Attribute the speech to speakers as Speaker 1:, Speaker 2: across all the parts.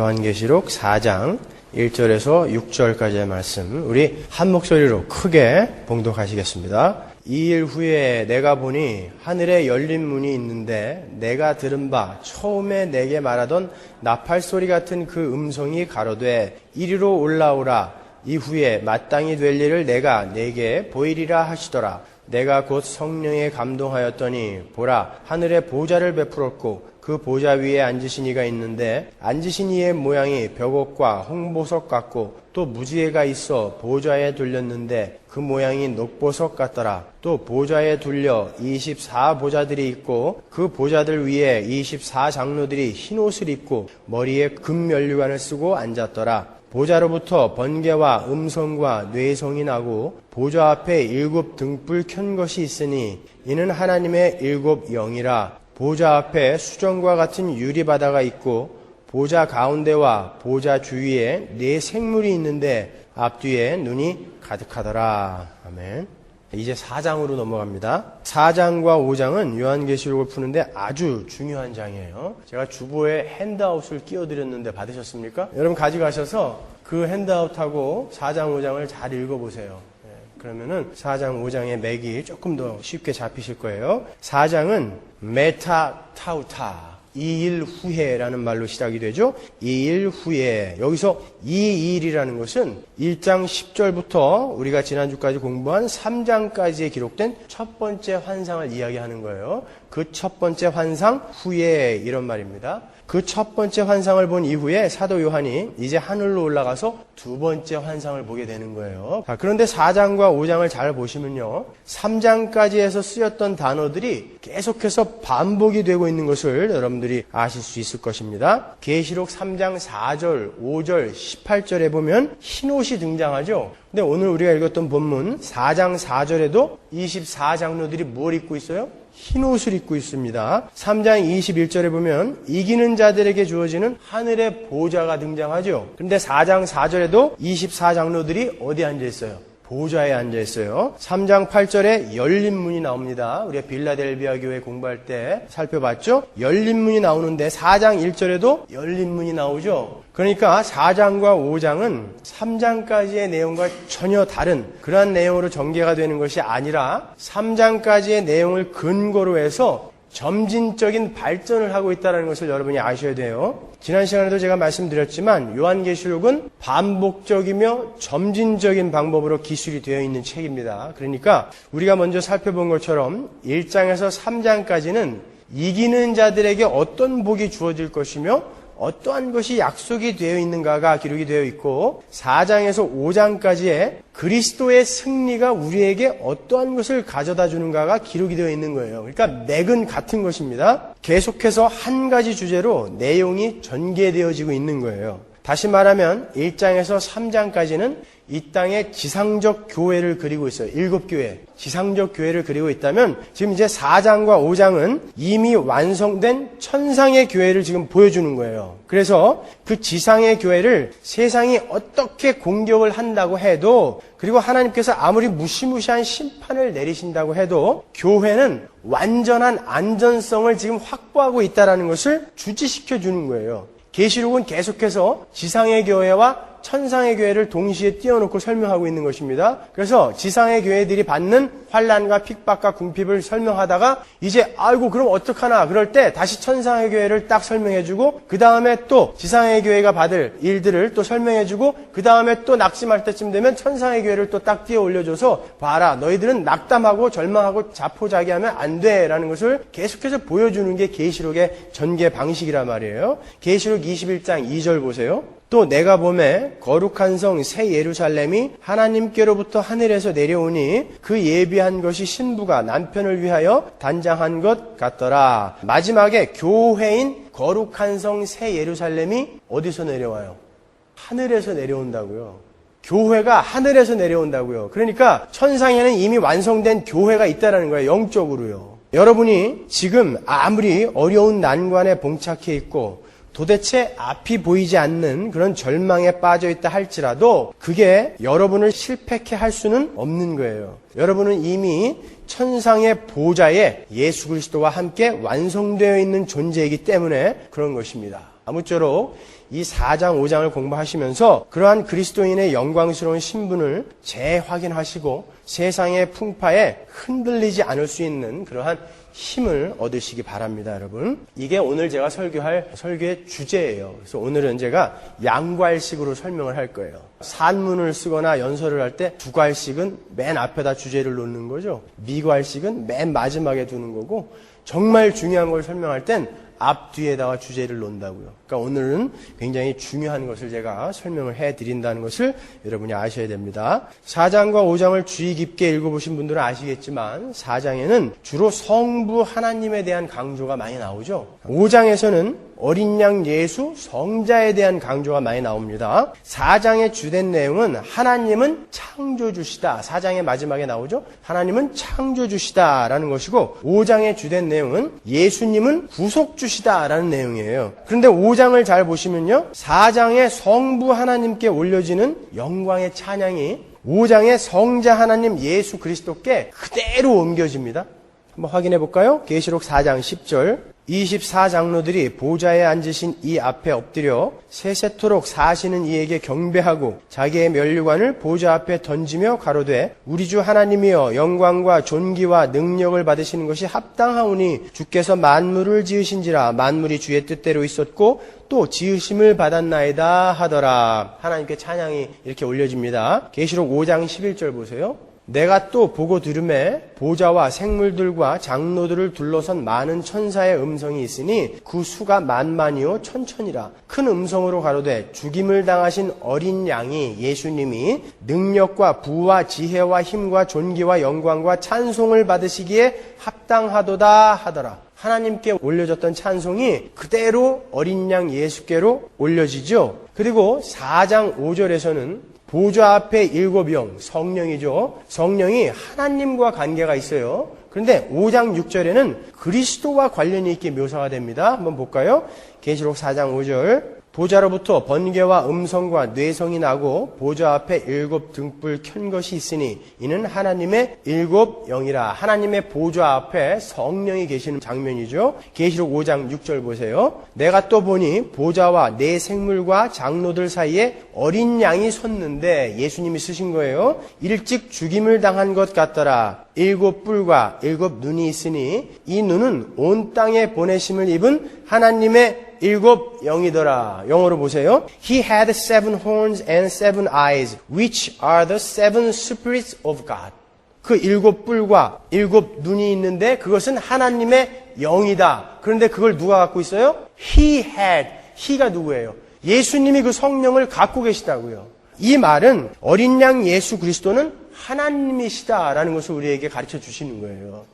Speaker 1: 요한계시록 4장 1절에서 6절까지의 말씀, 우리 한 목소리로 크게 봉독하시겠습니다. 2일 후에 내가 보니 하늘에 열린 문이 있는데 내가 들은 바 처음에 내게 말하던 나팔소리 같은 그 음성이 가로되 이리로 올라오라. 이후에 마땅히 될 일을 내가 네게 보이리라 하시더라. 내가 곧 성령에 감동하였더니 보라, 하늘에 보좌를 베풀었고 그 보좌 위에 앉으신 이가 있는데 앉으신 이의 모양이 벽옥과 홍보석 같고 또 무지개가 있어 보좌에 둘렸는데 그 모양이 녹보석 같더라. 또 보좌에 둘려 24보좌들이 있고 그 보좌들 위에 24장로들이 흰옷을 입고 머리에 금면류관을 쓰고 앉았더라. 보좌로부터 번개와 음성과 뇌성이 나고 보좌 앞에 7 등불 켠 것이 있으니 이는 하나님의 7 영이라. 보좌 앞에 수정과 같은 유리바다가 있고 보좌 가운데와 보좌 주위에 4 생물이 있는데 앞뒤에 눈이 가득하더라. 아멘. 이제 4장으로 넘어갑니다. 4장과 5장은 요한계시록을 푸는데 아주 중요한 장이에요. 제가 주보에 핸드아웃을 끼워드렸는데 받으셨습니까? 여러분 가져가셔서 그 핸드아웃하고 4장, 5장을 잘 읽어보세요. 그러면은 4장, 5장의 맥이 조금 더 쉽게 잡히실 거예요. 4장은 메타타우타, 2일 후에라는 말로 시작이 되죠. 2일 후에. 여기서 2일이라는 것은 1장 10절부터 우리가 지난주까지 공부한 3장까지에 기록된 첫 번째 환상을 이야기하는 거예요. 그 첫 번째 환상 후에 이런 말입니다. 그 첫 번째 환상을 본 이후에 사도 요한이 이제 하늘로 올라가서 2번째 환상을 보게 되는 거예요. 자, 그런데 4장과 5장을 잘 보시면요, 3장까지에서 쓰였던 단어들이 계속해서 반복이 되고 있는 것을 여러분들이 아실 수 있을 것입니다. 계시록 3장 4절, 5절, 18절에 보면 흰옷이 등장하죠. 근데 오늘 우리가 읽었던 본문 4장 4절에도 24장로들이 뭘 입고 있어요? 흰옷을 입고 있습니다. 3장 21절에 보면 이기는 자들에게 주어지는 하늘의 보좌가 등장하죠. 그런데 4장 4절에도 24장로들이 어디에 앉아 있어요? 보좌에 앉아 있어요. 3장 8절에 열린 문이 나옵니다. 우리가 빌라델비아 교회 공부할 때 살펴봤죠? 열린 문이 나오는데 4장 1절에도 열린 문이 나오죠. 그러니까 4장과 5장은 3장까지의 내용과 전혀 다른 그러한 내용으로 전개가 되는 것이 아니라 3장까지의 내용을 근거로 해서 점진적인 발전을 하고 있다는 것을 여러분이 아셔야 돼요. 지난 시간에도 제가 말씀드렸지만 요한계시록은 반복적이며 점진적인 방법으로 기술이 되어 있는 책입니다. 그러니까 우리가 먼저 살펴본 것처럼 1장에서 3장까지는 이기는 자들에게 어떤 복이 주어질 것이며 어떠한 것이 약속이 되어 있는가가 기록이 되어 있고 4장에서 5장까지의 그리스도의 승리가 우리에게 어떠한 것을 가져다 주는가가 기록이 되어 있는 거예요. 그러니까 맥은 같은 것입니다. 계속해서 한 가지 주제로 내용이 전개되어지고 있는 거예요. 다시 말하면 1장에서 3장까지는 이 땅의 지상적 교회를 그리고 있어요. 7교회. 지상적 교회를 그리고 있다면 지금 이제 4장과 5장은 이미 완성된 천상의 교회를 지금 보여주는 거예요. 그래서 그 지상의 교회를 세상이 어떻게 공격을 한다고 해도 그리고 하나님께서 아무리 무시무시한 심판을 내리신다고 해도 교회는 완전한 안전성을 지금 확보하고 있다는 것을 주지시켜 주는 거예요. 계시록은 계속해서 지상의 교회와 천상의 교회를 동시에 띄워놓고 설명하고 있는 것입니다. 그래서 지상의 교회들이 받는 환난과 핍박과 궁핍을 설명하다가 이제 아이고 그럼 어떡하나 그럴 때 다시 천상의 교회를 딱 설명해주고 그 다음에 또 지상의 교회가 받을 일들을 또 설명해주고 그 다음에 또 낙심할 때쯤 되면 천상의 교회를 또 딱 띄워 올려줘서 봐라 너희들은 낙담하고 절망하고 자포자기하면 안 돼라는 것을 계속해서 보여주는 게 계시록의 전개 방식이란 말이에요. 계시록 21장 2절 보세요. 또 내가 보매 거룩한 성 새 예루살렘이 하나님께로부터 하늘에서 내려오니 그 예비한 것이 신부가 남편을 위하여 단장한 것 같더라. 마지막에 교회인 거룩한 성 새 예루살렘이 어디서 내려와요? 하늘에서 내려온다고요. 교회가 하늘에서 내려온다고요. 그러니까 천상에는 이미 완성된 교회가 있다는 거예요. 영적으로요. 여러분이 지금 아무리 어려운 난관에 봉착해 있고 도대체 앞이 보이지 않는 그런 절망에 빠져 있다 할지라도 그게 여러분을 실패케 할 수는 없는 거예요. 여러분은 이미 천상의 보좌에 예수 그리스도와 함께 완성되어 있는 존재이기 때문에 그런 것입니다. 아무쪼록 이 4장, 5장을 공부하시면서 그러한 그리스도인의 영광스러운 신분을 재확인하시고 세상의 풍파에 흔들리지 않을 수 있는 그러한 힘을 얻으시기 바랍니다, 여러분. 이게 오늘 제가 설교할 설교의 주제예요. 그래서 오늘은 제가 양괄식으로 설명을 할 거예요. 산문을 쓰거나 연설을 할 때 두괄식은 맨 앞에다 주제를 놓는 거죠. 미괄식은 맨 마지막에 두는 거고, 정말 중요한 걸 설명할 땐 앞뒤에다가 주제를 놓는다고요. 그러니까 오늘은 굉장히 중요한 것을 제가 설명을 해드린다는 것을 여러분이 아셔야 됩니다. 4장과 5장을 주의 깊게 읽어보신 분들은 아시겠지만 4장에는 주로 성부 하나님에 대한 강조가 많이 나오죠. 5장에서는 어린 양 예수 성자에 대한 강조가 많이 나옵니다. 4장의 주된 내용은 하나님은 창조주시다. 4장의 마지막에 나오죠. 하나님은 창조주시다라는 것이고 5장의 주된 내용은 예수님은 구속주시다라는 내용이에요. 그런데 5장을 잘 보시면요. 4장의 성부 하나님께 올려지는 영광의 찬양이 5장의 성자 하나님 예수 그리스도께 그대로 옮겨집니다. 한번 확인해 볼까요? 계시록 4장 10절 24장로들이 보좌에 앉으신 이 앞에 엎드려 세세토록 사시는 이에게 경배하고 자기의 면류관을 보좌 앞에 던지며 가로되 우리 주 하나님이여 영광과 존귀와 능력을 받으시는 것이 합당하오니 주께서 만물을 지으신지라 만물이 주의 뜻대로 있었고 또 지으심을 받았나이다 하더라. 하나님께 찬양이 이렇게 올려집니다. 계시록 5장 11절 보세요. 내가 또 보고 들음에 보좌와 생물들과 장로들을 둘러선 많은 천사의 음성이 있으니 그 수가 만만이요 천천이라. 큰 음성으로 가로되 죽임을 당하신 어린 양이 예수님이 능력과 부와 지혜와 힘과 존귀와 영광과 찬송을 받으시기에 합당하도다 하더라. 하나님께 올려졌던 찬송이 그대로 어린 양 예수께로 올려지죠. 그리고 4장 5절에서는 보좌 앞에 7영, 성령이죠. 성령이 하나님과 관계가 있어요. 그런데 5장 6절에는 그리스도와 관련이 있게 묘사가 됩니다. 한번 볼까요? 계시록 4장 5절 보좌로부터 번개와 음성과 뇌성이 나고 보좌 앞에 7 등불 켠 것이 있으니 이는 하나님의 7 영이라. 하나님의 보좌 앞에 성령이 계시는 장면이죠. 계시록 5장 6절 보세요. 내가 또 보니 보좌와 네 생물과 장로들 사이에 어린 양이 섰는데 예수님이 쓰신 거예요. 일찍 죽임을 당한 것 같더라. 7 뿔과 7 눈이 있으니 이 눈은 온 땅에 보내심을 입은 하나님의 7 영이더라. 영어로 보세요. He had 7 horns and 7 eyes, which are the 7 spirits of God. 그 7 뿔과 7 눈이 있는데 그것은 하나님의 영이다. 그런데 그걸 누가 갖고 있어요? He had. He가 누구예요? 예수님이 그 성령을 갖고 계시다고요. 이 말은 어린 양 예수 그리스도는 하나님이시다라는 것을 우리에게 가르쳐 주시는 거예요.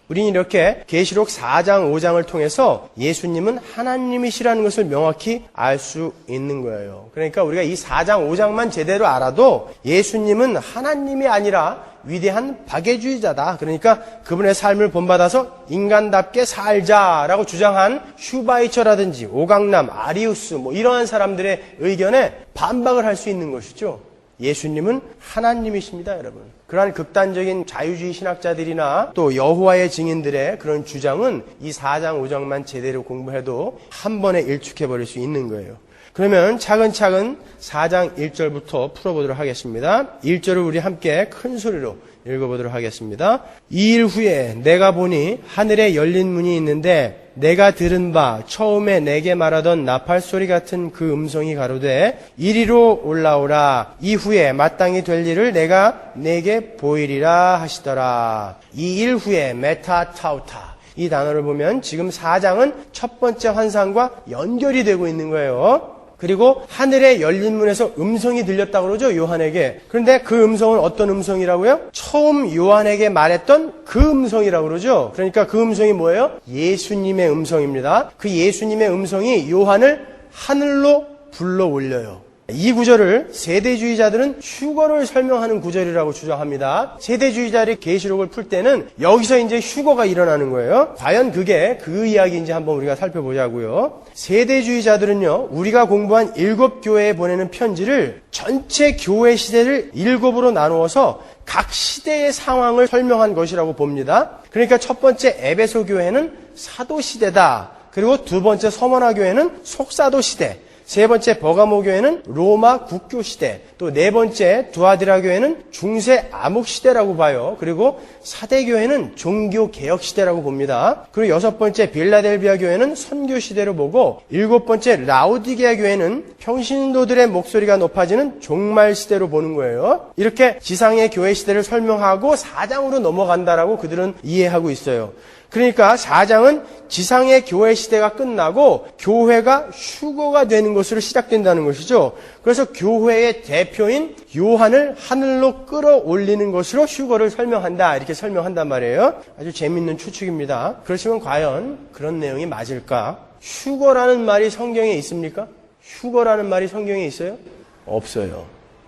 Speaker 1: 우리는 이렇게 계시록 4장, 5장을 통해서 예수님은 하나님이시라는 것을 명확히 알 수 있는 거예요. 그러니까 우리가 이 4장, 5장만 제대로 알아도 예수님은 하나님이 아니라 위대한 박애주의자다. 그러니까 그분의 삶을 본받아서 인간답게 살자라고 주장한 슈바이처라든지 오강남, 아리우스 이러한 사람들의 의견에 반박을 할 수 있는 것이죠. 예수님은 하나님이십니다, 여러분. 그러한 극단적인 자유주의 신학자들이나 또 여호와의 증인들의 그런 주장은 이 4장, 5장만 제대로 공부해도 한 번에 일축해버릴 수 있는 거예요. 그러면 차근차근 4장 1절부터 풀어보도록 하겠습니다. 1절을 우리 함께 큰 소리로 읽어보도록 하겠습니다. 2일 후에 내가 보니 하늘에 열린 문이 있는데 내가 들은 바 처음에 내게 말하던 나팔 소리 같은 그 음성이 가로되 이리로 올라오라. 이후에 마땅히 될 일을 내가 내게 보이리라 하시더라. 2일 후에 메타타우타. 이 단어를 보면 지금 4장은 첫 번째 환상과 연결이 되고 있는 거예요. 그리고 하늘에 열린 문에서 음성이 들렸다고 그러죠, 요한에게. 그런데 그 음성은 어떤 음성이라고요? 처음 요한에게 말했던 그 음성이라고 그러죠. 그러니까 그 음성이 뭐예요? 예수님의 음성입니다. 그 예수님의 음성이 요한을 하늘로 불러 올려요. 이 구절을 세대주의자들은 휴거를 설명하는 구절이라고 주장합니다. 세대주의자들이 계시록을 풀 때는 여기서 이제 휴거가 일어나는 거예요. 과연 그게 그 이야기인지 한번 우리가 살펴보자고요. 세대주의자들은요, 우리가 공부한 7 교회에 보내는 편지를 전체 교회 시대를 7으로 나누어서 각 시대의 상황을 설명한 것이라고 봅니다. 그러니까 첫 번째 에베소 교회는 사도 시대다. 그리고 두 번째 서머나 교회는 속사도 시대. 세 번째 버가모 교회는 로마 국교 시대, 또 네 번째 두아디라 교회는 중세 암흑 시대라고 봐요. 그리고 사대 교회는 종교 개혁 시대라고 봅니다. 그리고 여섯 번째 빌라델비아 교회는 선교 시대로 보고, 일곱 번째 라오디게아 교회는 평신도들의 목소리가 높아지는 종말 시대로 보는 거예요. 이렇게 지상의 교회 시대를 설명하고 4장으로 넘어간다라고 그들은 이해하고 있어요. 그러니까 4장은 지상의 교회 시대가 끝나고 교회가 휴거가 되는 것으로 시작된다는 것이죠. 그래서 교회의 대표인 요한을 하늘로 끌어올리는 것으로 휴거를 설명한다, 이렇게 설명한단 말이에요. 아주 재밌는 추측입니다. 그렇지만 과연 그런 내용이 맞을까? 휴거라는 말이 성경에 있습니까? 휴거라는 말이 성경에 있어요? 없어요.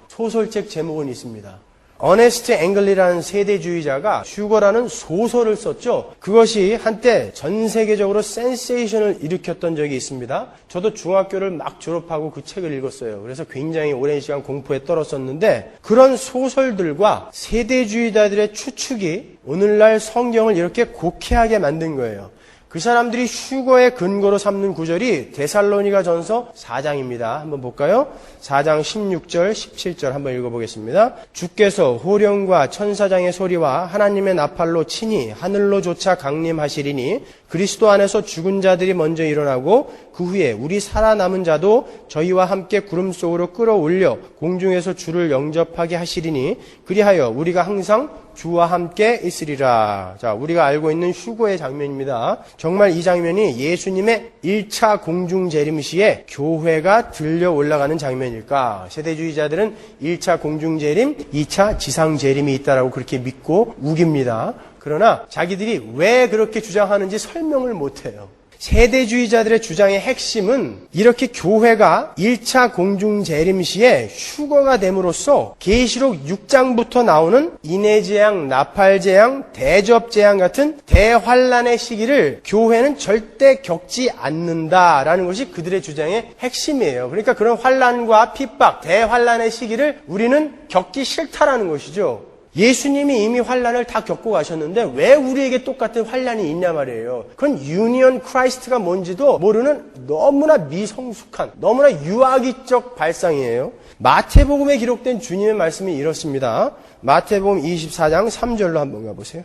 Speaker 1: 소설책 제목은 있습니다. 어네스트 앵글리라는 세대주의자가 휴거라는 소설을 썼죠. 그것이 한때 전 세계적으로 센세이션을 일으켰던 적이 있습니다. 저도 중학교를 막 졸업하고 그 책을 읽었어요. 그래서 굉장히 오랜 시간 공부에 떨었었는데, 그런 소설들과 세대주의자들의 추측이 오늘날 성경을 이렇게 곡해하게 만든 거예요. 그 사람들이 휴거의 근거로 삼는 구절이 데살로니가 전서 4장입니다. 한번 볼까요? 4장 16절, 17절 한번 읽어보겠습니다. 주께서 호령과 천사장의 소리와 하나님의 나팔로 친히 하늘로조차 강림하시리니 그리스도 안에서 죽은 자들이 먼저 일어나고 그 후에 우리 살아남은 자도 저희와 함께 구름 속으로 끌어올려 공중에서 주를 영접하게 하시리니 그리하여 우리가 항상 주와 함께 있으리라. 자, 우리가 알고 있는 휴거의 장면입니다. 정말 이 장면이 예수님의 1차 공중 재림 시에 교회가 들려 올라가는 장면일까? 세대주의자들은 1차 공중 재림, 2차 지상 재림이 있다라고 그렇게 믿고 우깁니다. 그러나 자기들이 왜 그렇게 주장하는지 설명을 못해요. 세대주의자들의 주장의 핵심은 이렇게 교회가 1차 공중재림 시에 휴거가 됨으로써 계시록 6장부터 나오는 인해재앙, 나팔재앙, 대접재앙 같은 대환란의 시기를 교회는 절대 겪지 않는다라는 것이 그들의 주장의 핵심이에요. 그러니까 그런 환란과 핍박, 대환란의 시기를 우리는 겪기 싫다라는 것이죠. 예수님이 이미 환란을 다 겪고 가셨는데 왜 우리에게 똑같은 환란이 있냐 말이에요. 그건 유니언 크라이스트가 뭔지도 모르는 너무나 미성숙한, 너무나 유아기적 발상이에요. 마태복음에 기록된 주님의 말씀이 이렇습니다. 마태복음 24장 3절로 한번 가보세요.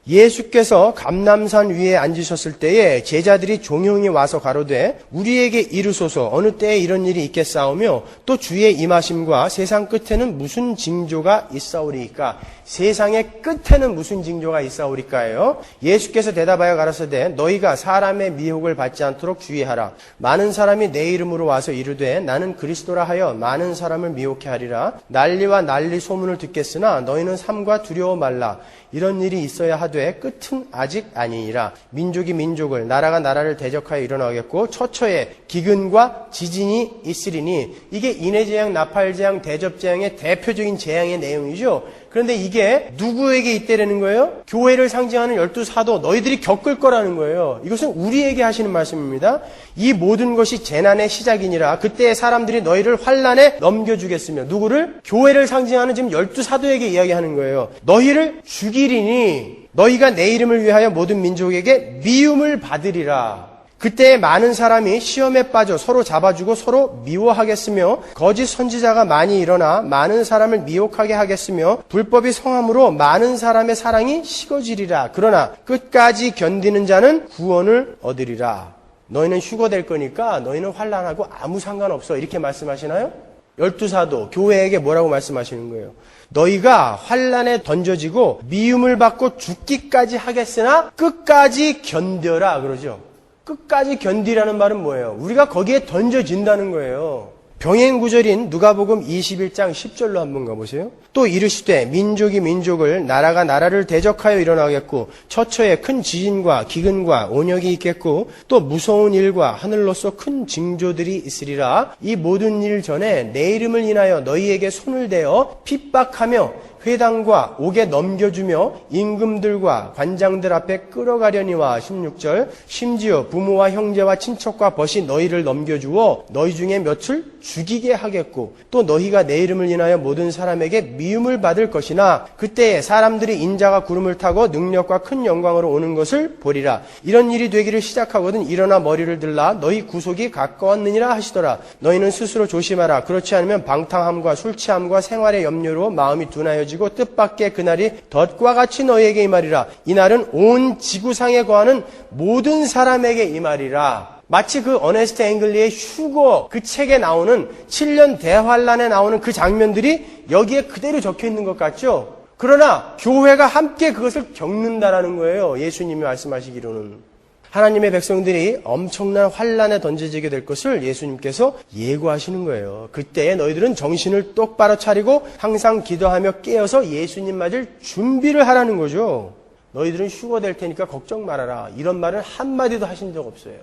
Speaker 1: 예수께서 감람산 위에 앉으셨을 때에 제자들이 종용이 와서 가로되 우리에게 이르소서 어느 때에 이런 일이 있겠사오며 또 주의 임하심과 세상 끝에는 무슨 징조가 있사오리이까? 세상의 끝에는 무슨 징조가 있사오리까요? 예수께서 대답하여 가라사대 너희가 사람의 미혹을 받지 않도록 주의하라. 많은 사람이 내 이름으로 와서 이르되 나는 그리스도라 하여 많은 사람을 미혹해 하리라. 난리와 난리 소문을 듣겠으나 너희는 삼가 두려워 말라. 이런 일이 있어야 하되 끝은 아직 아니니라. 민족이 민족을, 나라가 나라를 대적하여 일어나겠고 처처에 기근과 지진이 있으리니 이게 인해재앙, 나팔재앙, 대접재앙의 대표적인 재앙의 내용이죠. 그런데 이게 누구에게 있다라는 거예요? 교회를 상징하는 12사도 너희들이 겪을 거라는 거예요. 이것은 우리에게 하시는 말씀입니다. 이 모든 것이 재난의 시작이니라. 그때 사람들이 너희를 환란에 넘겨주겠으며 누구를? 교회를 상징하는 지금 12사도에게 이야기하는 거예요. 너희를 죽이리니 너희가 내 이름을 위하여 모든 민족에게 미움을 받으리라. 그때 많은 사람이 시험에 빠져 서로 잡아주고 서로 미워하겠으며 거짓 선지자가 많이 일어나 많은 사람을 미혹하게 하겠으며 불법이 성함으로 많은 사람의 사랑이 식어지리라. 그러나 끝까지 견디는 자는 구원을 얻으리라. 너희는 휴거될 거니까 너희는 환난하고 아무 상관없어. 이렇게 말씀하시나요? 12사도 교회에게 뭐라고 말씀하시는 거예요? 너희가 환난에 던져지고 미움을 받고 죽기까지 하겠으나 끝까지 견뎌라 그러죠. 끝까지 견디라는 말은 뭐예요? 우리가 거기에 던져진다는 거예요. 병행 구절인 누가복음 21장 10절로 한번 가보세요. 또 이르시되 민족이 민족을, 나라가 나라를 대적하여 일어나겠고 처처에 큰 지진과 기근과 온역이 있겠고 또 무서운 일과 하늘로서 큰 징조들이 있으리라. 이 모든 일 전에 내 이름을 인하여 너희에게 손을 대어 핍박하며 회당과 옥에 넘겨주며 임금들과 관장들 앞에 끌어가려니와 16절 심지어 부모와 형제와 친척과 벗이 너희를 넘겨주어 너희 중에 몇을 죽이게 하겠고 또 너희가 내 이름을 인하여 모든 사람에게 미움을 받을 것이나 그때에 사람들이 인자가 구름을 타고 능력과 큰 영광으로 오는 것을 보리라. 이런 일이 되기를 시작하거든 일어나 머리를 들라 너희 구속이 가까웠느니라 하시더라. 너희는 스스로 조심하라. 그렇지 않으면 방탕함과 술 취함과 생활의 염려로 마음이 둔하여지고 뜻밖의 그날이 덫과 같이 너희에게 임하리라. 이날은 온 지구상에 거하는 모든 사람에게 임하리라. 마치 그 어네스트 앵글리의 휴거 그 책에 나오는 7년 대환란에 나오는 그 장면들이 여기에 그대로 적혀 있는 것 같죠? 그러나 교회가 함께 그것을 겪는다라는 거예요. 예수님이 말씀하시기로는. 하나님의 백성들이 엄청난 환란에 던져지게 될 것을 예수님께서 예고하시는 거예요. 그때에 너희들은 정신을 똑바로 차리고 항상 기도하며 깨어서 예수님 맞을 준비를 하라는 거죠. 너희들은 휴거될 테니까 걱정 말아라. 이런 말을 한마디도 하신 적 없어요.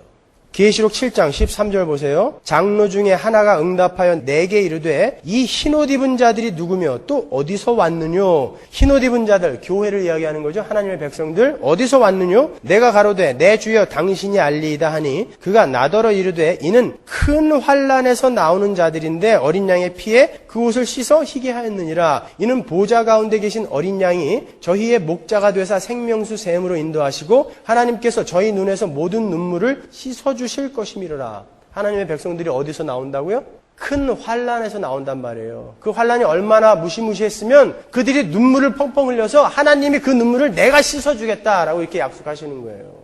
Speaker 1: 계시록 7장 13절 보세요. 장로 중에 하나가 응답하여 내게 이르되 이 흰옷 입은 자들이 누구며 또 어디서 왔느뇨? 흰옷 입은 자들, 교회를 이야기하는 거죠. 하나님의 백성들 어디서 왔느뇨? 내가 가로되 내 주여 당신이 알리이다 하니 그가 나더러 이르되 이는 큰 환란에서 나오는 자들인데 어린 양의 피에 그 옷을 씻어 희게 하였느니라. 이는 보좌 가운데 계신 어린 양이 저희의 목자가 되사 생명수 샘으로 인도하시고 하나님께서 저희 눈에서 모든 눈물을 씻어 주실 것이미르라. 하나님의 백성들이 어디서 나온다고요? 큰 환란에서 나온단 말이에요. 그 환란이 얼마나 무시무시했으면 그들이 눈물을 펑펑 흘려서 하나님이 그 눈물을 내가 씻어주겠다라고 이렇게 약속하시는 거예요.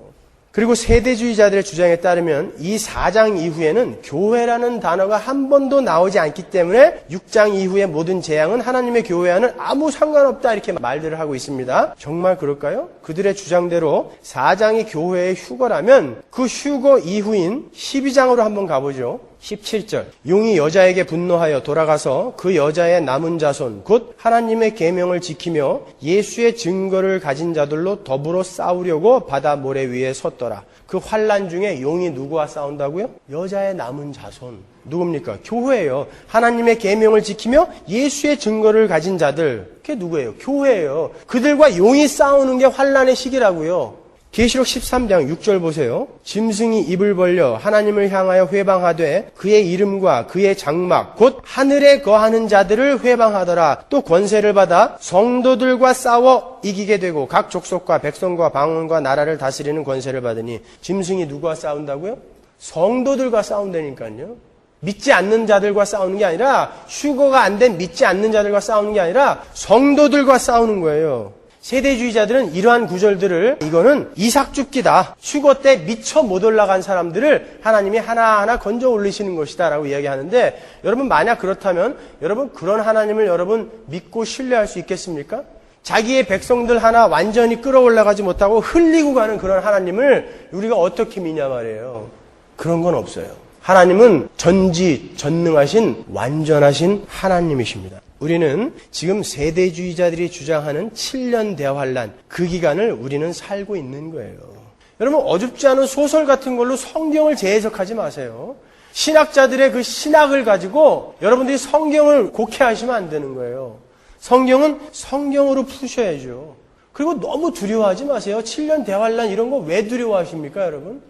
Speaker 1: 그리고 세대주의자들의 주장에 따르면 이 4장 이후에는 교회라는 단어가 한 번도 나오지 않기 때문에 6장 이후의 모든 재앙은 하나님의 교회와는 아무 상관없다 이렇게 말들을 하고 있습니다. 정말 그럴까요? 그들의 주장대로 4장이 교회의 휴거라면 그 휴거 이후인 12장으로 한번 가보죠. 17절 용이 여자에게 분노하여 돌아가서 그 여자의 남은 자손 곧 하나님의 계명을 지키며 예수의 증거를 가진 자들로 더불어 싸우려고 바다 모래 위에 섰더라. 그 환난 중에 용이 누구와 싸운다고요? 여자의 남은 자손. 누굽니까? 교회예요. 하나님의 계명을 지키며 예수의 증거를 가진 자들. 그게 누구예요? 교회예요. 그들과 용이 싸우는 게 환난의 시기라고요. 계시록 13장 6절 보세요. 짐승이 입을 벌려 하나님을 향하여 회방하되 그의 이름과 그의 장막 곧 하늘에 거하는 자들을 회방하더라. 또 권세를 받아 성도들과 싸워 이기게 되고 각 족속과 백성과 방언과 나라를 다스리는 권세를 받으니 짐승이 누구와 싸운다고요? 성도들과 싸운다니까요. 믿지 않는 자들과 싸우는 게 아니라 휴거가 안 된 믿지 않는 자들과 싸우는 게 아니라 성도들과 싸우는 거예요. 세대주의자들은 이러한 구절들을 이거는 이삭죽기다. 휴거 때 미처 못 올라간 사람들을 하나님이 하나하나 건져 올리시는 것이다 라고 이야기하는데 여러분 만약 그렇다면 여러분 그런 하나님을 여러분 믿고 신뢰할 수 있겠습니까? 자기의 백성들 하나 완전히 끌어올라가지 못하고 흘리고 가는 그런 하나님을 우리가 어떻게 믿냐 말이에요. 그런 건 없어요. 하나님은 전지전능하신 완전하신 하나님이십니다. 우리는 지금 세대주의자들이 주장하는 7년 대환란 그 기간을 우리는 살고 있는 거예요. 여러분 어줍지 않은 소설 같은 걸로 성경을 재해석하지 마세요. 신학자들의 그 신학을 가지고 여러분들이 성경을 곡해하시면 안 되는 거예요. 성경은 성경으로 푸셔야죠. 그리고 너무 두려워하지 마세요. 7년 대환란 이런 거 왜 두려워하십니까 여러분?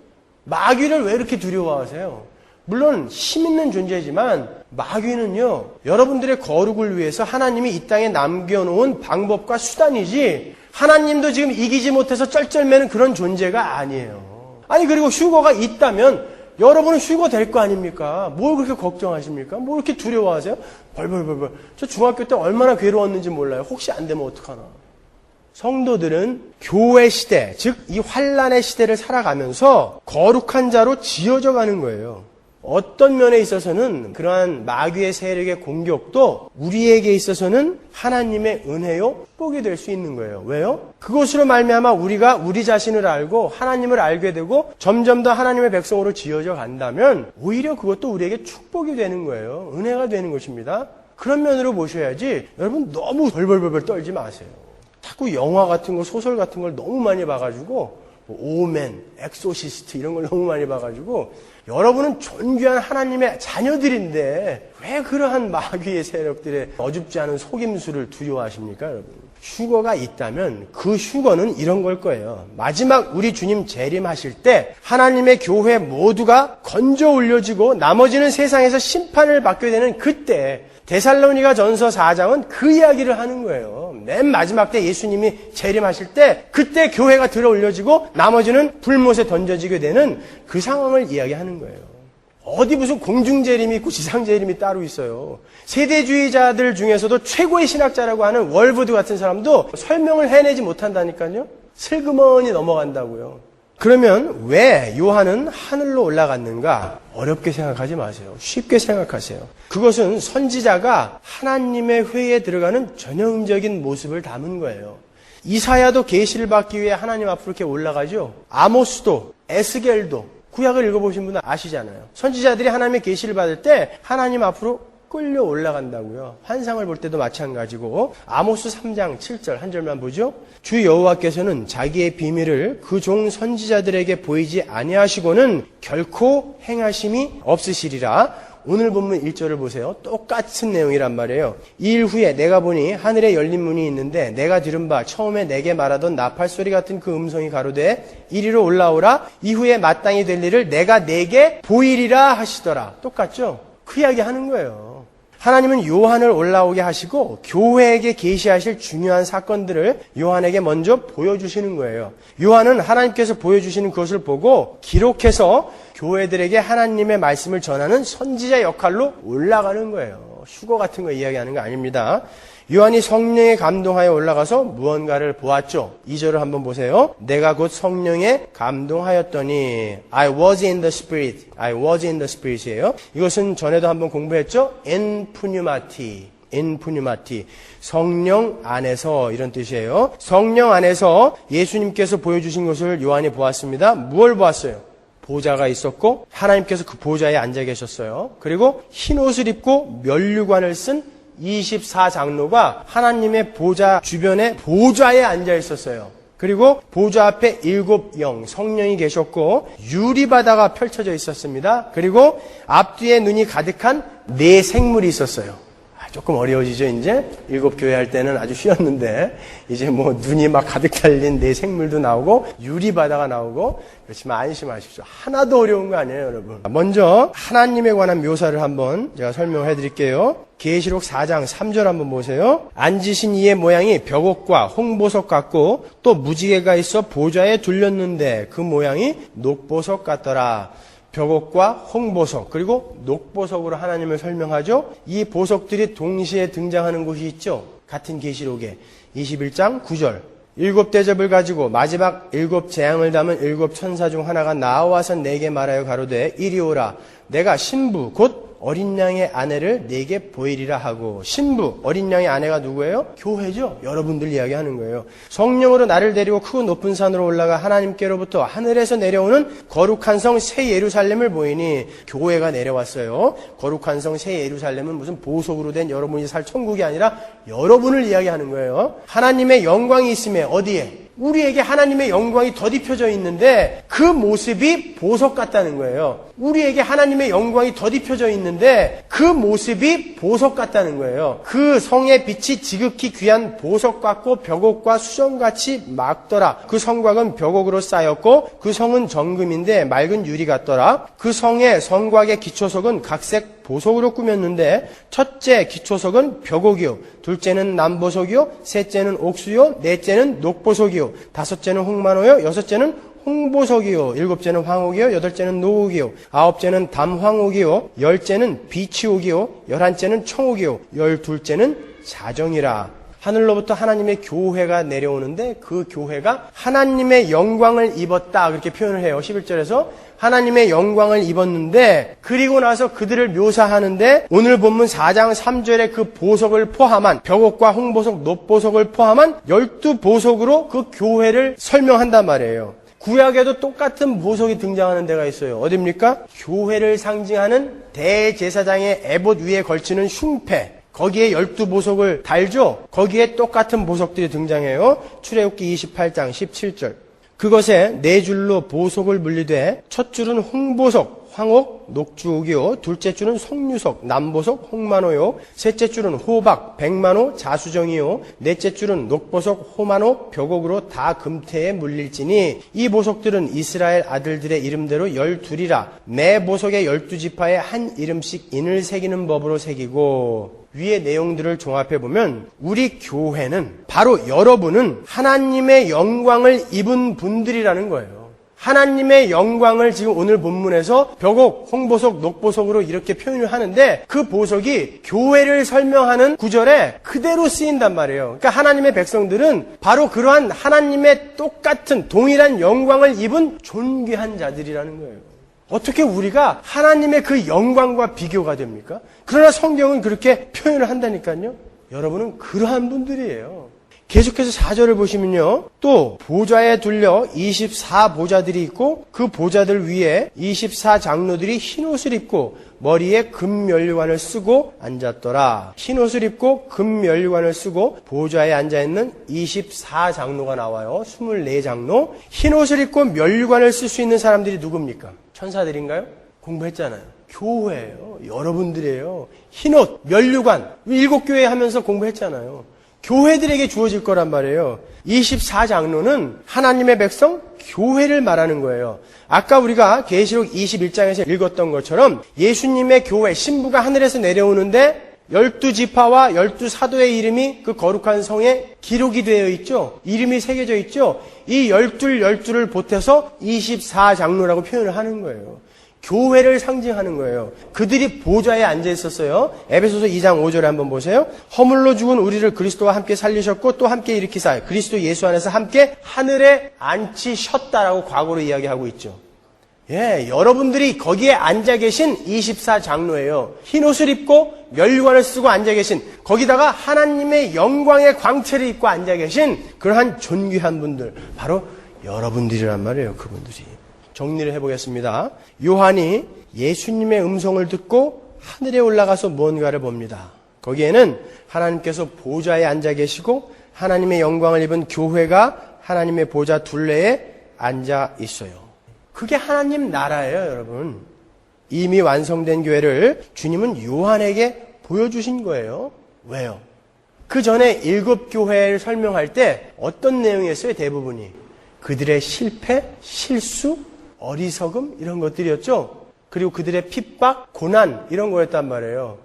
Speaker 1: 마귀를 왜 이렇게 두려워하세요? 물론 힘 있는 존재지만 마귀는요 여러분들의 거룩을 위해서 하나님이 이 땅에 남겨놓은 방법과 수단이지 하나님도 지금 이기지 못해서 쩔쩔매는 그런 존재가 아니에요. 아니 그리고 휴거가 있다면 여러분은 휴거 될 거 아닙니까? 뭘 그렇게 걱정하십니까? 뭘 그렇게 두려워하세요? 벌벌벌벌. 저 중학교 때 얼마나 괴로웠는지 몰라요. 혹시 안 되면 어떡하나. 성도들은 교회 시대, 즉 이 환란의 시대를 살아가면서 거룩한 자로 지어져 가는 거예요. 어떤 면에 있어서는 그러한 마귀의 세력의 공격도 우리에게 있어서는 하나님의 은혜요, 축복이 될 수 있는 거예요. 왜요? 그것으로 말미암아 우리가 우리 자신을 알고 하나님을 알게 되고 점점 더 하나님의 백성으로 지어져 간다면 오히려 그것도 우리에게 축복이 되는 거예요. 은혜가 되는 것입니다. 그런 면으로 보셔야지 여러분 너무 벌벌벌벌 떨지 마세요. 자꾸 영화 같은 거, 소설 같은 걸 너무 많이 봐가지고 오멘, 엑소시스트 이런 걸 너무 많이 봐가지고 여러분은 존귀한 하나님의 자녀들인데 왜 그러한 마귀의 세력들의 어줍지 않은 속임수를 두려워하십니까, 여러분? 휴거가 있다면 그 휴거는 이런 걸 거예요. 마지막 우리 주님 재림하실 때 하나님의 교회 모두가 건져 올려지고 나머지는 세상에서 심판을 받게 되는 그때 데살로니가 전서 4장은 그 이야기를 하는 거예요. 맨 마지막 때 예수님이 재림하실 때 그때 교회가 들어 올려지고 나머지는 불못에 던져지게 되는 그 상황을 이야기하는 거예요. 어디 무슨 공중재림이 있고 지상재림이 따로 있어요. 세대주의자들 중에서도 최고의 신학자라고 하는 월브드 같은 사람도 설명을 해내지 못한다니까요. 슬그머니 넘어간다고요. 그러면 왜 요한은 하늘로 올라갔는가? 어렵게 생각하지 마세요. 쉽게 생각하세요. 그것은 선지자가 하나님의 회에 들어가는 전형적인 모습을 담은 거예요. 이사야도 계시를 받기 위해 하나님 앞으로 이렇게 올라가죠. 아모스도, 에스겔도 구약을 읽어보신 분은 아시잖아요. 선지자들이 하나님의 계시를 받을 때 하나님 앞으로 끌려 올라간다고요. 환상을 볼 때도 마찬가지고 아모스 3장 7절 한 절만 보죠. 주 여호와께서는 자기의 비밀을 그 종 선지자들에게 보이지 아니하시고는 결코 행하심이 없으시리라. 오늘 본문 1절을 보세요. 똑같은 내용이란 말이에요. 이 일 후에 내가 보니 하늘에 열린 문이 있는데 내가 들은 바 처음에 내게 말하던 나팔 소리 같은 그 음성이 가로되 이리로 올라오라. 이후에 마땅히 될 일을 내가 내게 보이리라 하시더라. 똑같죠? 그 이야기 하는 거예요. 하나님은 요한을 올라오게 하시고 교회에게 계시하실 중요한 사건들을 요한에게 먼저 보여주시는 거예요. 요한은 하나님께서 보여주시는 그것을 보고 기록해서 교회들에게 하나님의 말씀을 전하는 선지자 역할로 올라가는 거예요. 휴거 같은 거 이야기하는 거 아닙니다. 요한이 성령에 감동하여 올라가서 무언가를 보았죠. 2절을 한번 보세요. 내가 곧 성령에 감동하였더니 I was in the Spirit. I was in the Spirit이에요. 이것은 전에도 한번 공부했죠. En pneumati. En pneumati. 성령 안에서 이런 뜻이에요. 성령 안에서 예수님께서 보여주신 것을 요한이 보았습니다. 무엇을 보았어요? 보좌가 있었고 하나님께서 그 보좌에 앉아 계셨어요. 그리고 흰 옷을 입고 면류관을 쓴 24장로가 하나님의 보좌 주변에 보좌에 앉아 있었어요. 그리고 보좌 앞에 7영 성령이 계셨고 유리바다가 펼쳐져 있었습니다. 그리고 앞뒤에 눈이 가득한 4 생물이 있었어요. 조금 어려워지죠, 이제? 7 교회 할 때는 아주 쉬웠는데, 이제 뭐 눈이 막 가득 달린 4 생물도 나오고, 유리바다가 나오고, 그렇지만 안심하십시오. 하나도 어려운 거 아니에요, 여러분. 먼저, 하나님에 관한 묘사를 한번 제가 설명해 드릴게요. 계시록 4장 3절 한번 보세요. 앉으신 이의 모양이 벽옥과 홍보석 같고, 또 무지개가 있어 보좌에 둘렸는데, 그 모양이 녹보석 같더라. 벽옥과 홍보석 그리고 녹보석으로 하나님을 설명하죠. 이 보석들이 동시에 등장하는 곳이 있죠. 같은 계시록에 21장 9절 7 대접을 가지고 마지막 7 재앙을 담은 7 천사 중 하나가 나와서 내게 말하여 가로되 이리 오라. 내가 신부 곧 어린 양의 아내를 내게 보이리라 하고. 신부 어린 양의 아내가 누구예요? 교회죠. 여러분들 이야기하는 거예요. 성령으로 나를 데리고 크고 높은 산으로 올라가 하나님께로부터 하늘에서 내려오는 거룩한 성 새 예루살렘을 보이니. 교회가 내려왔어요. 거룩한 성 새 예루살렘은 무슨 보석으로 된 여러분이 살 천국이 아니라 여러분을 이야기하는 거예요. 하나님의 영광이 있음에 어디에? 우리에게 하나님의 영광이 덧입혀져 있는데 그 모습이 보석 같다는 거예요. 우리에게 하나님의 영광이 덧입혀져 있는데 그 모습이 보석 같다는 거예요. 그 성의 빛이 지극히 귀한 보석 같고 벽옥과 수정같이 맑더라. 그 성곽은 벽옥으로 쌓였고 그 성은 정금인데 맑은 유리 같더라. 그 성의 성곽의 기초석은 각색 보석으로 꾸몄는데 첫째 기초석은 벽옥이요, 둘째는 남보석이요, 셋째는 옥수요, 넷째는 녹보석이요, 다섯째는 홍만호요, 여섯째는 홍보석이요, 일곱째는 황옥이요, 여덟째는 노옥이요, 아홉째는 담황옥이요, 열째는 비치옥이요, 11째는 청옥이요, 12째는 자정이라. 하늘로부터 하나님의 교회가 내려오는데 그 교회가 하나님의 영광을 입었다 그렇게 표현을 해요. 11절에서 하나님의 영광을 입었는데 그리고 나서 그들을 묘사하는데 오늘 본문 4장 3절에 그 보석을 포함한 벽옥과 홍보석, 녹보석을 포함한 12보석으로 그 교회를 설명한단 말이에요. 구약에도 똑같은 보석이 등장하는 데가 있어요. 어딥니까? 교회를 상징하는 대제사장의 에봇 위에 걸치는 흉패. 거기에 12보석을 달죠. 거기에 똑같은 보석들이 등장해요. 출애굽기 28장 17절. 그것에 네 줄로 보석을 물리되 첫 줄은 홍보석, 황옥, 녹주옥이요. 둘째 줄은 송유석, 남보석, 홍만호요. 셋째 줄은 호박, 백만호, 자수정이요. 넷째 줄은 녹보석, 호만호, 벽옥으로 다 금태에 물릴지니 이 보석들은 이스라엘 아들들의 이름대로 12이라 매 보석의 12지파에 한 이름씩 인을 새기는 법으로 새기고. 위의 내용들을 종합해 보면 우리 교회는 바로 여러분은 하나님의 영광을 입은 분들이라는 거예요. 하나님의 영광을 지금 오늘 본문에서 벽옥, 홍보석, 녹보석으로 이렇게 표현을 하는데 그 보석이 교회를 설명하는 구절에 그대로 쓰인단 말이에요. 그러니까 하나님의 백성들은 바로 그러한 하나님의 똑같은 동일한 영광을 입은 존귀한 자들이라는 거예요. 어떻게 우리가 하나님의 그 영광과 비교가 됩니까? 그러나 성경은 그렇게 표현을 한다니까요. 여러분은 그러한 분들이에요. 계속해서 4절을 보시면요. 또 보좌에 둘려 24보좌들이 있고 그 보좌들 위에 24장로들이 흰옷을 입고 머리에 금면류관을 쓰고 앉았더라. 흰옷을 입고 금면류관을 쓰고 보좌에 앉아있는 24장로가 나와요. 24장로. 흰옷을 입고 면류관을 쓸 수 있는 사람들이 누굽니까? 천사들인가요? 공부했잖아요. 교회예요. 여러분들이에요. 흰옷, 면류관. 7교회 하면서 공부했잖아요. 교회들에게 주어질 거란 말이에요. 24장로는 하나님의 백성, 교회를 말하는 거예요. 아까 우리가 계시록 21장에서 읽었던 것처럼 예수님의 교회, 신부가 하늘에서 내려오는데 12지파와 12사도의 이름이 그 거룩한 성에 기록이 되어 있죠. 이름이 새겨져 있죠. 이 12를 보태서 24장로라고 표현을 하는 거예요. 교회를 상징하는 거예요. 그들이 보좌에 앉아 있었어요. 에베소서 2장 5절에 한번 보세요. 허물로 죽은 우리를 그리스도와 함께 살리셨고 또 함께 일으키사 그리스도 예수 안에서 함께 하늘에 앉히셨다라고 과거로 이야기하고 있죠. 예, 여러분들이 거기에 앉아 계신 24장로예요. 흰옷을 입고 면류관을 쓰고 앉아 계신, 거기다가 하나님의 영광의 광채를 입고 앉아 계신 그러한 존귀한 분들, 바로 여러분들이란 말이에요. 그분들이. 정리를 해보겠습니다. 요한이 예수님의 음성을 듣고 하늘에 올라가서 무언가를 봅니다. 거기에는 하나님께서 보좌에 앉아 계시고 하나님의 영광을 입은 교회가 하나님의 보좌 둘레에 앉아 있어요. 그게 하나님 나라예요, 여러분. 이미 완성된 교회를 주님은 요한에게 보여주신 거예요. 왜요? 그 전에 7교회를 설명할 때 어떤 내용이었어요, 대부분이? 그들의 실패, 실수, 어리석음 이런 것들이었죠. 그리고 그들의 핍박, 고난 이런 거였단 말이에요.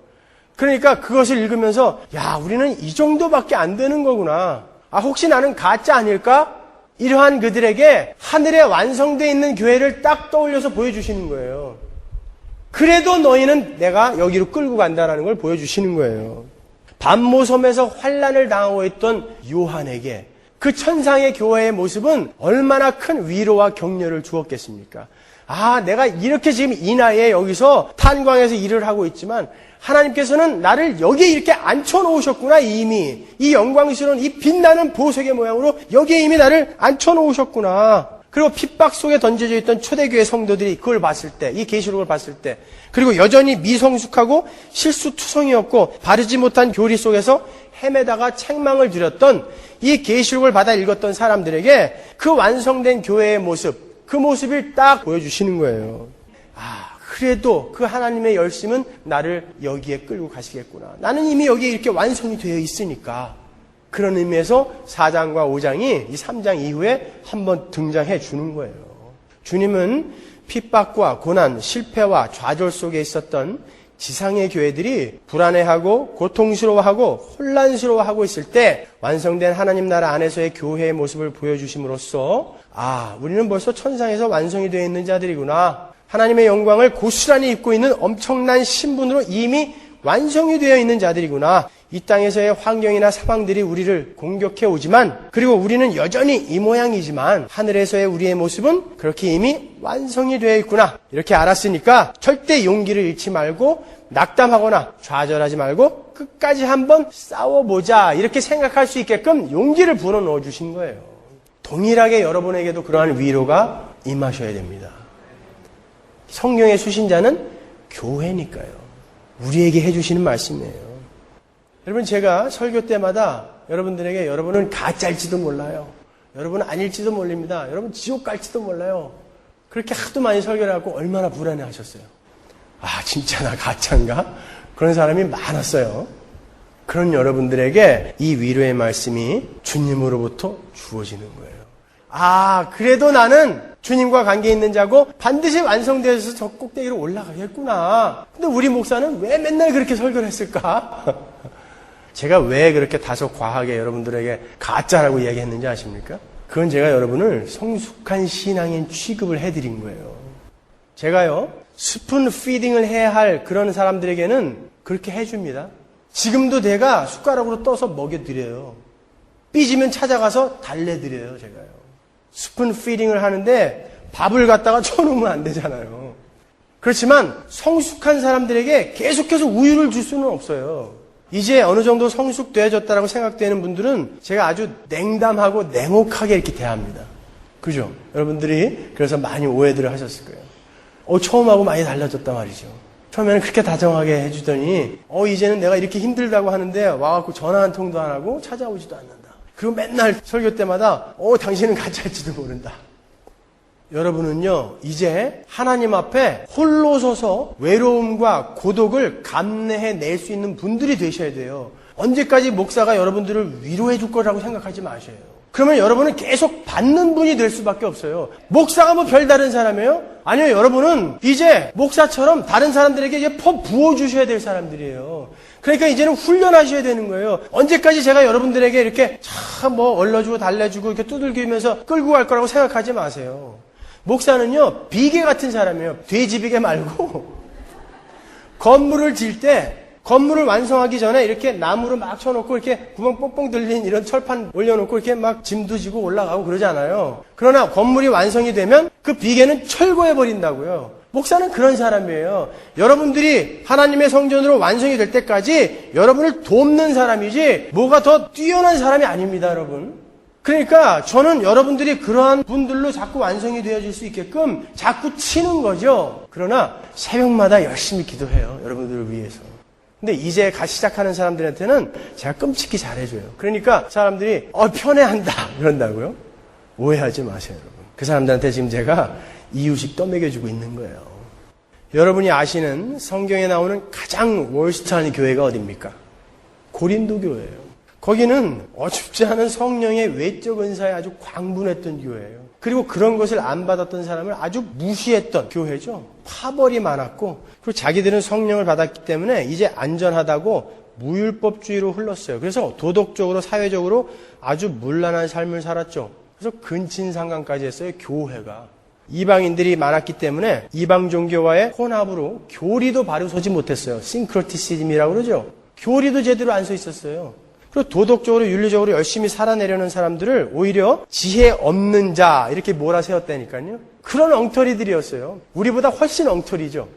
Speaker 1: 그러니까 그것을 읽으면서 야, 우리는 이 정도밖에 안 되는 거구나. 아, 혹시 나는 가짜 아닐까? 이러한 그들에게 하늘에 완성되어 있는 교회를 딱 떠올려서 보여주시는 거예요. 그래도 너희는 내가 여기로 끌고 간다는 걸 보여주시는 거예요. 반모섬에서 환난을 당하고 있던 요한에게 그 천상의 교회의 모습은 얼마나 큰 위로와 격려를 주었겠습니까? 아, 내가 이렇게 지금 이 나이에 여기서 탄광에서 일을 하고 있지만 하나님께서는 나를 여기에 이렇게 앉혀놓으셨구나. 이미 이 영광스러운 이 빛나는 보석의 모양으로 여기에 이미 나를 앉혀놓으셨구나. 그리고 핍박 속에 던져져 있던 초대교회 성도들이 그걸 봤을 때, 이 계시록을 봤을 때, 그리고 여전히 미성숙하고 실수투성이었고 바르지 못한 교리 속에서 헤매다가 책망을 들였던 이 계시록을 받아 읽었던 사람들에게 그 완성된 교회의 모습, 그 모습을 딱 보여주시는 거예요. 아, 그래도 그 하나님의 열심은 나를 여기에 끌고 가시겠구나. 나는 이미 여기에 이렇게 완성이 되어 있으니까. 그런 의미에서 4장과 5장이 이 3장 이후에 한번 등장해 주는 거예요. 주님은 핍박과 고난, 실패와 좌절 속에 있었던 지상의 교회들이 불안해하고 고통스러워하고 혼란스러워하고 있을 때 완성된 하나님 나라 안에서의 교회의 모습을 보여주심으로써 아, 우리는 벌써 천상에서 완성이 되어 있는 자들이구나. 하나님의 영광을 고스란히 입고 있는 엄청난 신분으로 이미 완성이 되어 있는 자들이구나. 이 땅에서의 환경이나 상황들이 우리를 공격해 오지만, 그리고 우리는 여전히 이 모양이지만 하늘에서의 우리의 모습은 그렇게 이미 완성이 되어 있구나. 이렇게 알았으니까 절대 용기를 잃지 말고 낙담하거나 좌절하지 말고 끝까지 한번 싸워보자. 이렇게 생각할 수 있게끔 용기를 불어넣어 주신 거예요. 동일하게 여러분에게도 그러한 위로가 임하셔야 됩니다. 성령의 수신자는 교회니까요. 우리에게 해주시는 말씀이에요. 여러분, 제가 설교 때마다 여러분들에게 여러분은 가짜일지도 몰라요. 여러분 아닐지도 모릅니다. 여러분 지옥 갈지도 몰라요. 그렇게 하도 많이 설교를 하고 얼마나 불안해 하셨어요. 아, 진짜 나 가짜인가? 그런 사람이 많았어요. 그런 여러분들에게 이 위로의 말씀이 주님으로부터 주어지는 거예요. 아, 그래도 나는 주님과 관계 있는 자고 반드시 완성되어서 저 꼭대기로 올라가겠구나. 근데 우리 목사는 왜 맨날 그렇게 설교를 했을까? 제가 왜 그렇게 다소 과하게 여러분들에게 가짜라고 얘기했는지 아십니까? 그건 제가 여러분을 성숙한 신앙인 취급을 해드린 거예요. 제가요, 스푼 피딩을 해야 할 그런 사람들에게는 그렇게 해줍니다. 지금도 내가 숟가락으로 떠서 먹여드려요. 삐지면 찾아가서 달래드려요, 제가요. 스푼 피딩을 하는데 밥을 갖다가 쳐놓으면 안 되잖아요. 그렇지만 성숙한 사람들에게 계속해서 우유를 줄 수는 없어요. 이제 어느 정도 성숙되어졌다라고 생각되는 분들은 제가 아주 냉담하고 냉혹하게 이렇게 대합니다. 그죠? 여러분들이 그래서 많이 오해들을 하셨을 거예요. 처음하고 많이 달라졌단 말이죠. 처음에는 그렇게 다정하게 해주더니 이제는 내가 이렇게 힘들다고 하는데 와갖고 전화 한 통도 안 하고 찾아오지도 않는다. 그리고 맨날 설교 때마다 당신은 가짜일지도 모른다. 여러분은요, 이제 하나님 앞에 홀로 서서 외로움과 고독을 감내해낼 수 있는 분들이 되셔야 돼요. 언제까지 목사가 여러분들을 위로해 줄 거라고 생각하지 마셔요. 그러면 여러분은 계속 받는 분이 될 수밖에 없어요. 목사가 뭐 별다른 사람이에요? 아니요, 여러분은 이제 목사처럼 다른 사람들에게 이제 부어주셔야 될 사람들이에요. 그러니까 이제는 훈련하셔야 되는 거예요. 언제까지 제가 여러분들에게 이렇게 참 얼려주고 달래주고 이렇게 두들기면서 끌고 갈 거라고 생각하지 마세요. 목사는요, 비계 같은 사람이에요. 돼지비계 말고 건물을 질 때 건물을 완성하기 전에 이렇게 나무를 막 쳐놓고 이렇게 구멍 뽕뽕 들린 이런 철판 올려놓고 이렇게 막 짐도 지고 올라가고 그러잖아요. 그러나 건물이 완성이 되면 그 비계는 철거해버린다고요. 목사는 그런 사람이에요. 여러분들이 하나님의 성전으로 완성이 될 때까지 여러분을 돕는 사람이지 뭐가 더 뛰어난 사람이 아닙니다, 여러분. 그러니까 저는 여러분들이 그러한 분들로 자꾸 완성이 되어질 수 있게끔 자꾸 치는 거죠. 그러나 새벽마다 열심히 기도해요, 여러분들을 위해서. 근데 이제 시작하는 사람들한테는 제가 끔찍히 잘해줘요. 그러니까 사람들이 편애한다 그런다고요? 오해하지 마세요, 여러분. 그 사람들한테 지금 제가 이유식 떠먹여주고 있는 거예요. 여러분이 아시는 성경에 나오는 가장 월스트한 교회가 어디입니까? 고린도 교회예요. 거기는 어줍지 않은 성령의 외적 은사에 아주 광분했던 교회예요. 그리고 그런 것을 안 받았던 사람을 아주 무시했던 교회죠. 파벌이 많았고, 그리고 자기들은 성령을 받았기 때문에 이제 안전하다고 무율법주의로 흘렀어요. 그래서 도덕적으로, 사회적으로 아주 문란한 삶을 살았죠. 그래서 근친상간까지 했어요, 교회가. 이방인들이 많았기 때문에 이방 종교와의 혼합으로 교리도 바로 서지 못했어요. 싱크로티시즘이라고 그러죠. 교리도 제대로 안 서 있었어요. 그리고 도덕적으로 윤리적으로 열심히 살아내려는 사람들을 오히려 지혜 없는 자 이렇게 몰아세웠다니까요. 그런 엉터리들이었어요. 우리보다 훨씬 엉터리죠.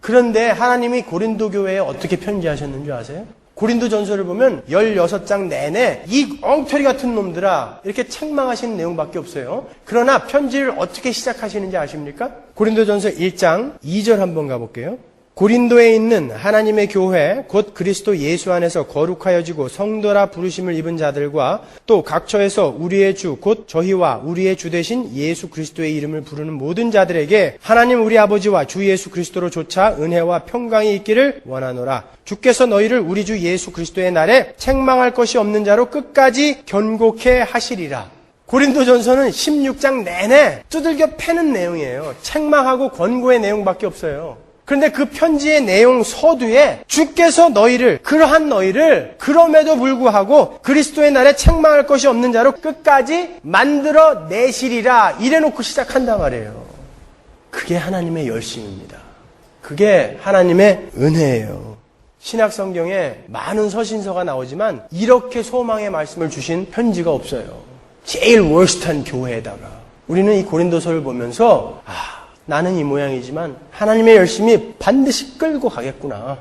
Speaker 1: 그런데 하나님이 고린도 교회에 어떻게 편지하셨는 줄 아세요? 고린도 전서를 보면 16장 내내 이 엉터리 같은 놈들아 이렇게 책망하시는 내용밖에 없어요. 그러나 편지를 어떻게 시작하시는지 아십니까? 고린도 전서 1장 2절 한번 가볼게요. 고린도에 있는 하나님의 교회 곧 그리스도 예수 안에서 거룩하여지고 성도라 부르심을 입은 자들과 또 각처에서 우리의 주 곧 저희와 우리의 주 되신 예수 그리스도의 이름을 부르는 모든 자들에게 하나님 우리 아버지와 주 예수 그리스도로 조차 은혜와 평강이 있기를 원하노라. 주께서 너희를 우리 주 예수 그리스도의 날에 책망할 것이 없는 자로 끝까지 견고케 하시리라. 고린도전서는 16장 내내 두들겨 패는 내용이에요. 책망하고 권고의 내용밖에 없어요. 그런데 그 편지의 내용 서두에 주께서 그러한 너희를 그럼에도 불구하고 그리스도의 날에 책망할 것이 없는 자로 끝까지 만들어 내시리라 이래놓고 시작한단 말이에요. 그게 하나님의 열심입니다. 그게 하나님의 은혜예요. 신약성경에 많은 서신서가 나오지만 이렇게 소망의 말씀을 주신 편지가 없어요. 제일 월스트한 교회에다가 우리는 이 고린도서를 보면서 나는 이 모양이지만 하나님의 열심이 반드시 끌고 가겠구나.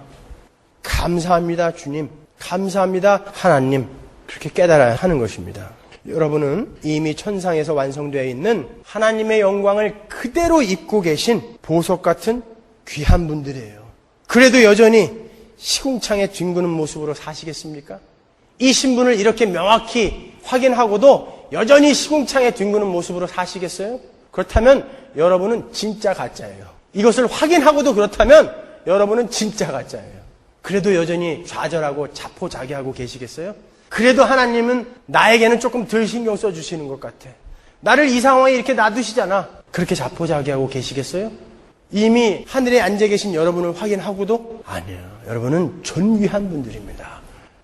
Speaker 1: 감사합니다, 주님. 감사합니다, 하나님. 그렇게 깨달아야 하는 것입니다. 여러분은 이미 천상에서 완성되어 있는 하나님의 영광을 그대로 입고 계신 보석 같은 귀한 분들이에요. 그래도 여전히 시궁창에 뒹구는 모습으로 사시겠습니까? 이 신분을 이렇게 명확히 확인하고도 여전히 시궁창에 뒹구는 모습으로 사시겠어요? 그렇다면 여러분은 진짜 가짜예요. 이것을 확인하고도 그렇다면 여러분은 진짜 가짜예요. 그래도 여전히 좌절하고 자포자기하고 계시겠어요? 그래도 하나님은 나에게는 조금 덜 신경 써주시는 것 같아. 나를 이 상황에 이렇게 놔두시잖아. 그렇게 자포자기하고 계시겠어요? 이미 하늘에 앉아 계신 여러분을 확인하고도 아니에요. 여러분은 존귀한 분들입니다.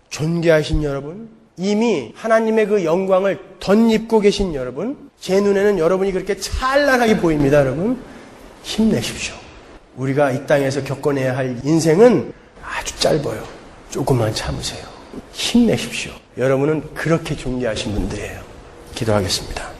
Speaker 1: 존귀하신 여러분, 이미 하나님의 그 영광을 덧입고 계신 여러분, 제 눈에는 여러분이 그렇게 찬란하게 보입니다. 여러분, 힘내십시오. 우리가 이 땅에서 겪어내야 할 인생은 아주 짧아요. 조금만 참으세요. 힘내십시오. 여러분은 그렇게 존귀하신 분들이에요. 기도하겠습니다.